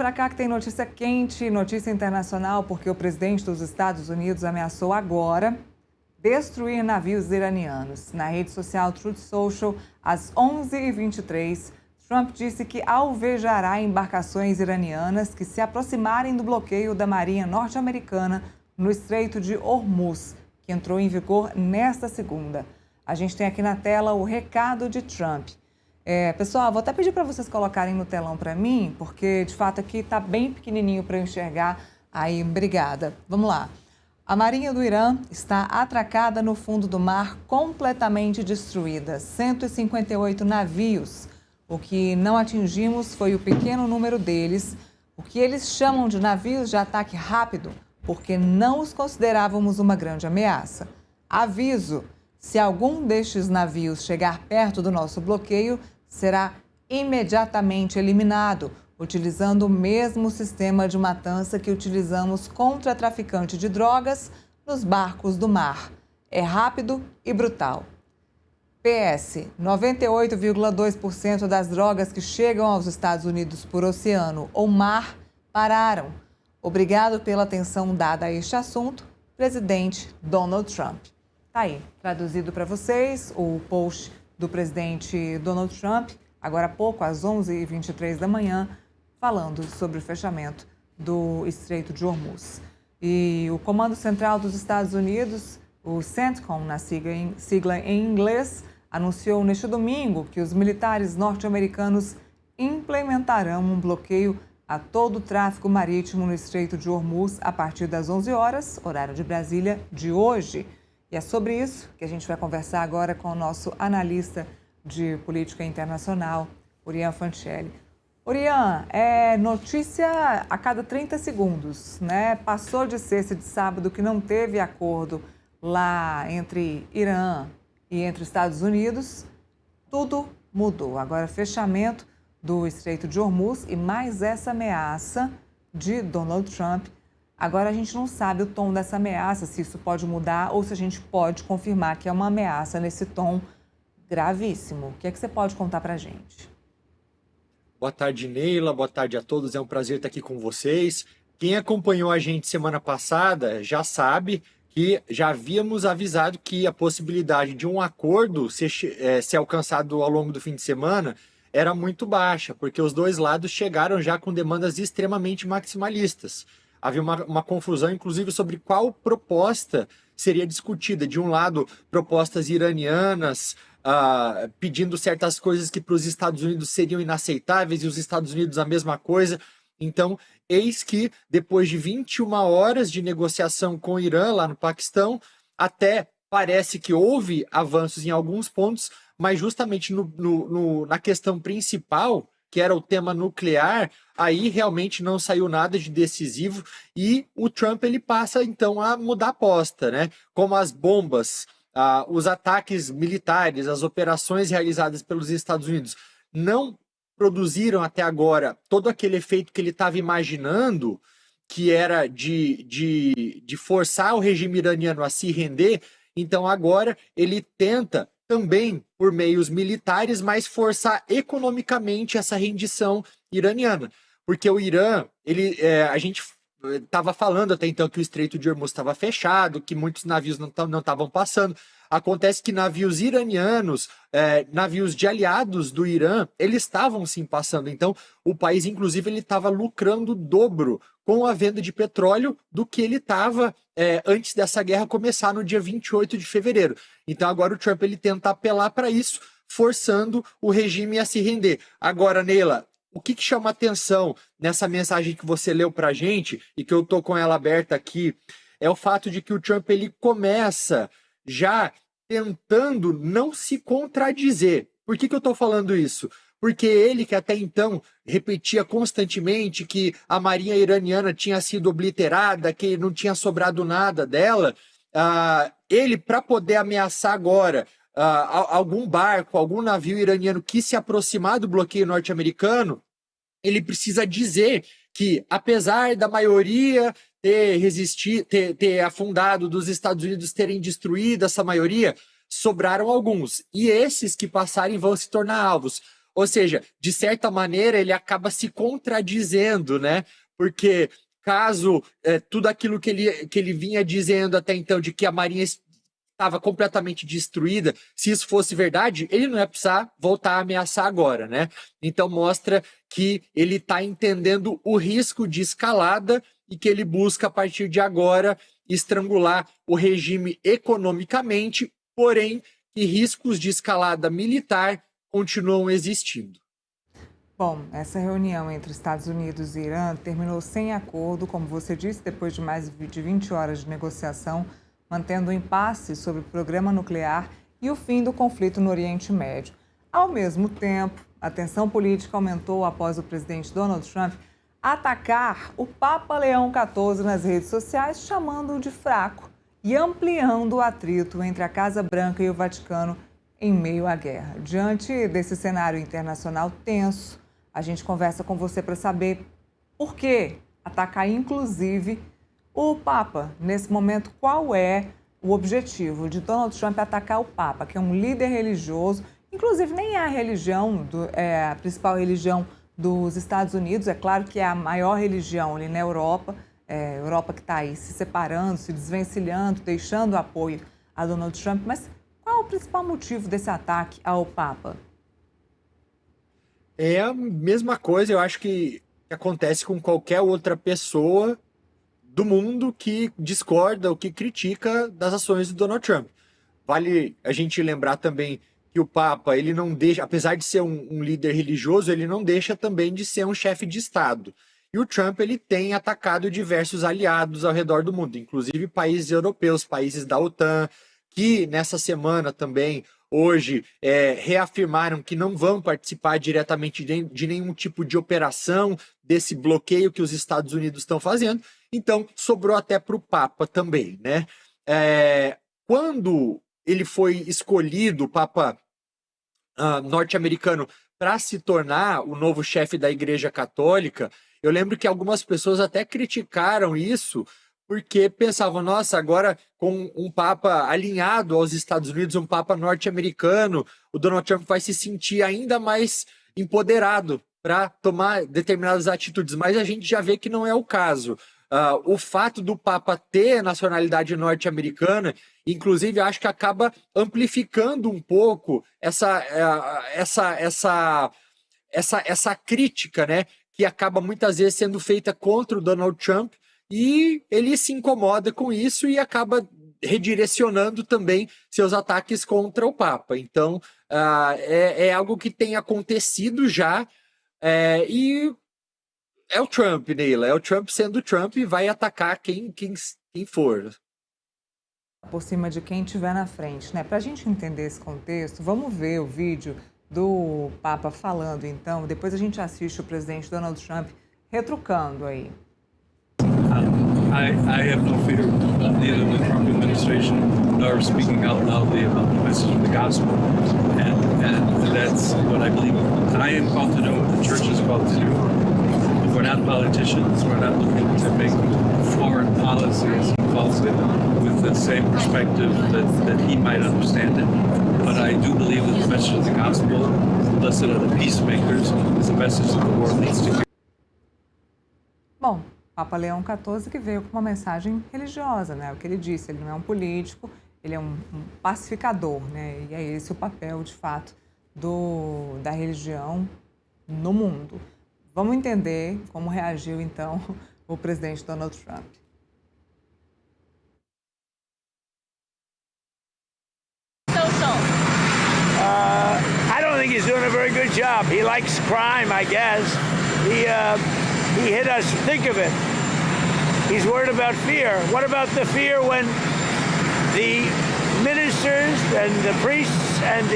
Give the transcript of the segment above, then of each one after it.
para cá que tem notícia quente, notícia internacional, porque o presidente dos Estados Unidos ameaçou agora destruir navios iranianos. Na rede social Truth Social, às 11h23, Trump disse que alvejará embarcações iranianas que se aproximarem do bloqueio da Marinha norte-americana no Estreito de Hormuz, que entrou em vigor nesta segunda. A gente tem aqui na tela o recado de Trump. Pessoal, vou até pedir para vocês colocarem no telão para mim, porque de fato aqui está bem pequenininho para eu enxergar. Aí, obrigada. Vamos lá. A Marinha do Irã está atracada no fundo do mar, completamente destruída. 158 navios. O que não atingimos foi o pequeno número deles, o que eles chamam de navios de ataque rápido, porque não os considerávamos uma grande ameaça. Aviso: se algum destes navios chegar perto do nosso bloqueio, será imediatamente eliminado, utilizando o mesmo sistema de matança que utilizamos contra traficante de drogas nos barcos do mar. É rápido e brutal. PS, 98,2% das drogas que chegam aos Estados Unidos por oceano ou mar pararam. Obrigado pela atenção dada a este assunto, presidente Donald Trump. Tá aí, traduzido para vocês, o post do presidente Donald Trump, agora há pouco, às 11h23 da manhã, falando sobre o fechamento do Estreito de Hormuz. E o Comando Central dos Estados Unidos, o CENTCOM, na sigla em inglês, anunciou neste domingo que os militares norte-americanos implementarão um bloqueio a todo o tráfego marítimo no Estreito de Hormuz a partir das 11 horas, horário de Brasília, de hoje. E é sobre isso que a gente vai conversar agora com o nosso analista de política internacional, Orián Fancelli. Orián, é notícia a cada 30 segundos, né? Passou de sexta e de sábado que não teve acordo lá entre Irã e entre Estados Unidos, tudo mudou. Agora, fechamento do Estreito de Hormuz e mais essa ameaça de Donald Trump. Agora a gente não sabe o tom dessa ameaça, se isso pode mudar ou se a gente pode confirmar que é uma ameaça nesse tom gravíssimo. O que é que você pode contar para a gente? Boa tarde, Neila. Boa tarde a todos. É um prazer estar aqui com vocês. Quem acompanhou a gente semana passada já sabe que já havíamos avisado que a possibilidade de um acordo ser alcançado ao longo do fim de semana era muito baixa, porque os dois lados chegaram já com demandas extremamente maximalistas. Havia uma confusão, inclusive, sobre qual proposta seria discutida. De um lado, propostas iranianas pedindo certas coisas que para os Estados Unidos seriam inaceitáveis e os Estados Unidos a mesma coisa. Então, eis que depois de 21 horas de negociação com o Irã lá no Paquistão, até parece que houve avanços em alguns pontos, mas justamente na questão principal, que era o tema nuclear, aí realmente não saiu nada de decisivo e o Trump ele passa então a mudar a aposta, né? Como as bombas, os ataques militares, as operações realizadas pelos Estados Unidos não produziram até agora todo aquele efeito que ele estava imaginando, que era de forçar o regime iraniano a se render. Então agora ele tenta também por meios militares, mas forçar economicamente essa rendição iraniana. Porque o Irã, a gente estava falando até então que o Estreito de Hormuz estava fechado, que muitos navios não estavam passando. Acontece que navios iranianos, navios de aliados do Irã, eles estavam sim passando. Então, o país, inclusive, ele estava lucrando o dobro com a venda de petróleo do que ele estava antes dessa guerra começar no dia 28 de fevereiro. Então, agora o Trump ele tenta apelar para isso, forçando o regime a se render. Agora, Neila, o que chama atenção nessa mensagem que você leu para a gente, e que eu estou com ela aberta aqui, é o fato de que o Trump ele começa já tentando não se contradizer. Por que eu estou falando isso? Porque ele, que até então repetia constantemente que a marinha iraniana tinha sido obliterada, que não tinha sobrado nada dela, ele, para poder ameaçar agora algum barco, algum navio iraniano que se aproximar do bloqueio norte-americano, ele precisa dizer que, apesar da maioria ter afundado, dos Estados Unidos terem destruído essa maioria, sobraram alguns. E esses que passarem vão se tornar alvos. Ou seja, de certa maneira, ele acaba se contradizendo, né? Porque caso tudo aquilo que ele vinha dizendo até então, de que a Marinha estava completamente destruída, se isso fosse verdade, ele não ia precisar voltar a ameaçar agora, né? Então mostra que ele está entendendo o risco de escalada e que ele busca, a partir de agora, estrangular o regime economicamente, porém que riscos de escalada militar continuam existindo. Bom, essa reunião entre Estados Unidos e Irã terminou sem acordo, como você disse, depois de mais de 20 horas de negociação, mantendo um impasse sobre o programa nuclear e o fim do conflito no Oriente Médio. Ao mesmo tempo, a tensão política aumentou após o presidente Donald Trump atacar o Papa Leão XIV nas redes sociais, chamando-o de fraco e ampliando o atrito entre a Casa Branca e o Vaticano em meio à guerra. Diante desse cenário internacional tenso, a gente conversa com você para saber por que atacar, inclusive, o Papa. Nesse momento, qual é o objetivo de Donald Trump atacar o Papa, que é um líder religioso, inclusive nem é a religião, a principal religião dos Estados Unidos, é claro que é a maior religião ali na Europa, Europa que está aí se separando, se desvencilhando, deixando apoio a Donald Trump, mas qual é o principal motivo desse ataque ao Papa? É a mesma coisa, eu acho que acontece com qualquer outra pessoa do mundo que discorda ou que critica das ações do Donald Trump. Vale a gente lembrar também que o Papa, ele não deixa, apesar de ser um líder religioso, ele não deixa também de ser um chefe de Estado. E o Trump, ele tem atacado diversos aliados ao redor do mundo, inclusive países europeus, países da OTAN, que nessa semana também, hoje, reafirmaram que não vão participar diretamente de nenhum tipo de operação desse bloqueio que os Estados Unidos estão fazendo. Então, sobrou até para o Papa também, né? Quando ele foi escolhido, o Papa norte-americano, para se tornar o novo chefe da Igreja Católica, eu lembro que algumas pessoas até criticaram isso, porque pensavam, nossa, agora com um Papa alinhado aos Estados Unidos, um Papa norte-americano, o Donald Trump vai se sentir ainda mais empoderado para tomar determinadas atitudes, mas a gente já vê que não é o caso. O fato do Papa ter nacionalidade norte-americana, inclusive, acho que acaba amplificando um pouco essa crítica, né, que acaba muitas vezes sendo feita contra o Donald Trump, e ele se incomoda com isso e acaba redirecionando também seus ataques contra o Papa. Então, é algo que tem acontecido já, e é o Trump, Neila, é o Trump sendo Trump e vai atacar quem for. Por cima de quem estiver na frente, né? Para a gente entender esse contexto, vamos ver o vídeo do Papa falando, então. Depois a gente assiste o presidente Donald Trump retrucando aí. I have no fear, neither the Trump administration nor speaking out loudly about the message of the gospel. And that's what I believe. I am called to do what the church is called to do. We're not politicians. We're not looking to make foreign policy, as he calls it, with the same perspective that he might understand it. But I do believe that the message of the gospel, blessed are the peacemakers, is a message that the world needs to hear. Bom, Papa Leão XIV que veio com uma mensagem religiosa, né? O que ele disse, ele não é um político, ele é um pacificador, né? E é esse o papel, de fato, da religião no mundo. Vamos entender como reagiu, então, o presidente Donald Trump. I don't think he's doing a very good job. He likes crime, I guess. He hit us. Think of it. He's worried about fear. What about the fear when the ministers and the priests and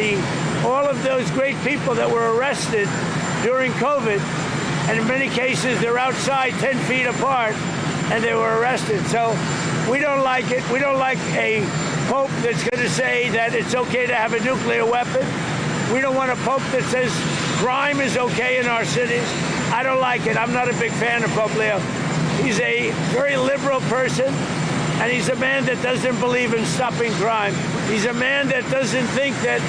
all of those great people that were arrested during COVID, and in many cases they're outside 10 feet apart and they were arrested. So we don't like it. We don't like a pope that's going to say that it's okay to have a nuclear weapon. We don't want a pope that says crime is okay in our cities. I don't like it. I'm not a big fan of Pope Leo. He's a very liberal person, and he's a man that doesn't believe in stopping crime. He's a man that doesn't think that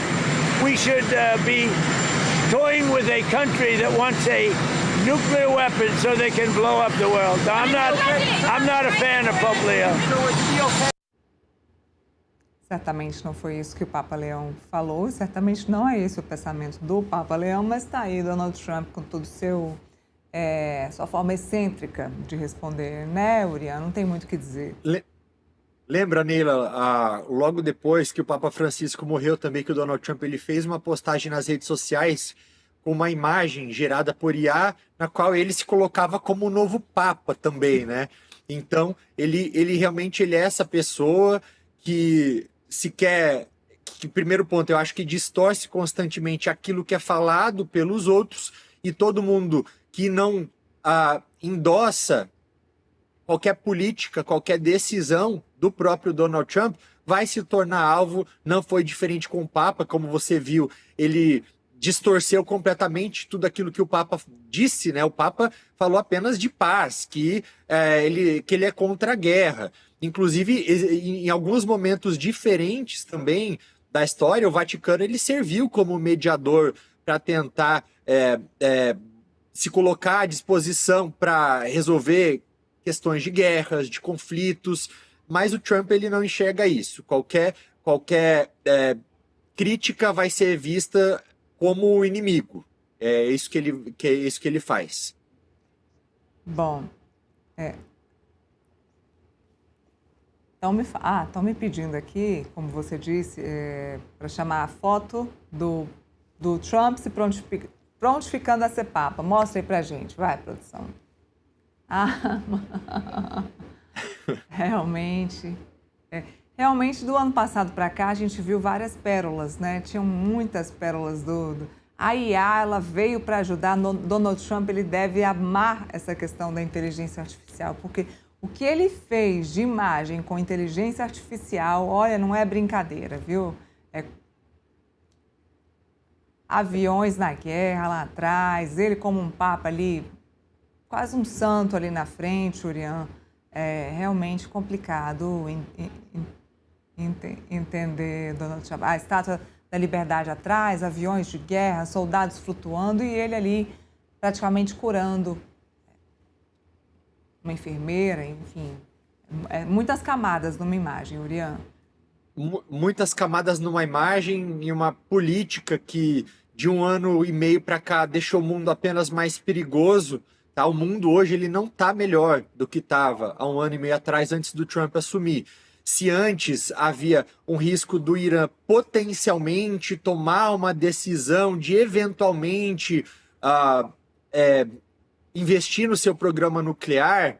we should be toying with a country that wants a nuclear weapon so they can blow up the world. I'm not a fan of Pope Leo. Certamente não foi isso que o Papa Leão falou, certamente não é esse o pensamento do Papa Leão, mas está aí Donald Trump com todo sua forma excêntrica de responder, né, Urian? Não tem muito o que dizer. Lembra, Neila, logo depois que o Papa Francisco morreu também, que o Donald Trump ele fez uma postagem nas redes sociais com uma imagem gerada por IA, na qual ele se colocava como o novo Papa também, né? Então, ele realmente é essa pessoa que primeiro ponto, eu acho que distorce constantemente aquilo que é falado pelos outros, e todo mundo que não endossa qualquer política, qualquer decisão do próprio Donald Trump vai se tornar alvo. Não foi diferente com o Papa, como você viu, ele distorceu completamente tudo aquilo que o Papa disse, né? O Papa falou apenas de paz, que ele é contra a guerra. Inclusive, em alguns momentos diferentes também da história, o Vaticano ele serviu como mediador para tentar se colocar à disposição para resolver questões de guerras, de conflitos, mas o Trump ele não enxerga isso. Qualquer crítica vai ser vista como inimigo. É isso que ele faz. Bom, estão me pedindo aqui, como você disse, para chamar a foto do Trump se prontificando a ser Papa. Mostra aí pra gente, vai, produção. Realmente, do ano passado para cá a gente viu várias pérolas, né? Tinham muitas pérolas A IA, ela veio para ajudar. Donald Trump, ele deve amar essa questão da inteligência artificial, porque o que ele fez de imagem com inteligência artificial, olha, não é brincadeira, viu? Aviões na guerra lá atrás, ele como um papa ali, quase um santo ali na frente, Urian. É realmente complicado entender Donald Trump. A Estátua da Liberdade atrás, aviões de guerra, soldados flutuando e ele ali praticamente curando uma enfermeira, enfim. Muitas camadas numa imagem, Urian. Muitas camadas numa imagem e uma política que de 1 ano e meio para cá deixou o mundo apenas mais perigoso. Tá? O mundo hoje ele não está melhor do que estava há 1 ano e meio atrás, antes do Trump assumir. Se antes havia um risco do Irã potencialmente tomar uma decisão de eventualmente investir no seu programa nuclear,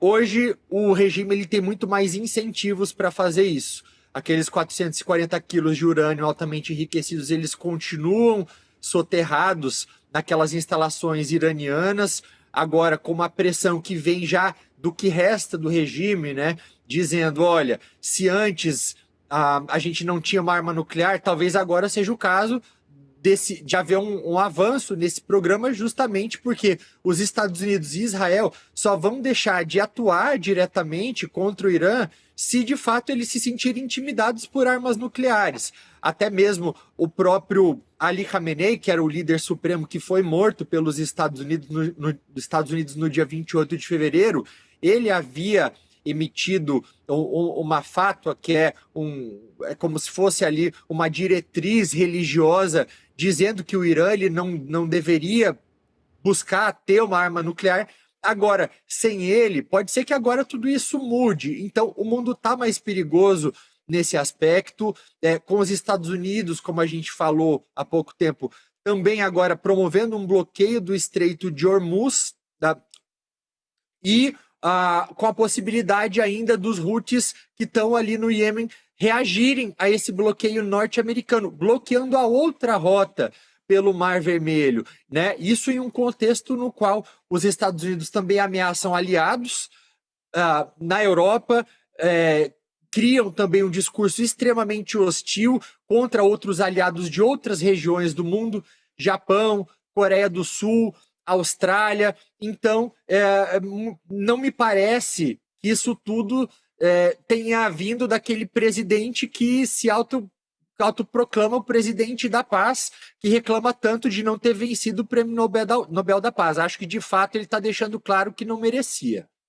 hoje o regime ele tem muito mais incentivos para fazer isso. Aqueles 440 quilos de urânio altamente enriquecidos, eles continuam soterrados naquelas instalações iranianas, agora com uma pressão que vem já do que resta do regime, né? Dizendo, olha, se antes a gente não tinha uma arma nuclear, talvez agora seja o caso de haver um avanço nesse programa, justamente porque os Estados Unidos e Israel só vão deixar de atuar diretamente contra o Irã se de fato eles se sentirem intimidados por armas nucleares. Até mesmo o próprio Ali Khamenei, que era o líder supremo que foi morto pelos Estados Unidos no dia 28 de fevereiro, ele havia emitido uma fátua que é como se fosse ali uma diretriz religiosa dizendo que o Irã ele não deveria buscar ter uma arma nuclear. Agora, sem ele, pode ser que agora tudo isso mude. Então, o mundo está mais perigoso nesse aspecto, com os Estados Unidos, como a gente falou há pouco tempo, também agora promovendo um bloqueio do Estreito de Hormuz, tá? E com a possibilidade ainda dos Houthis que estão ali no Iêmen reagirem a esse bloqueio norte-americano, bloqueando a outra rota pelo Mar Vermelho, né? Isso em um contexto no qual os Estados Unidos também ameaçam aliados na Europa, criam também um discurso extremamente hostil contra outros aliados de outras regiões do mundo, Japão, Coreia do Sul, Austrália. Então, não me parece que isso tudo tenha vindo daquele presidente que se autoproclama o presidente da paz, que reclama tanto de não ter vencido o Prêmio Nobel da Paz. Acho que, de fato, ele está deixando claro que não merecia.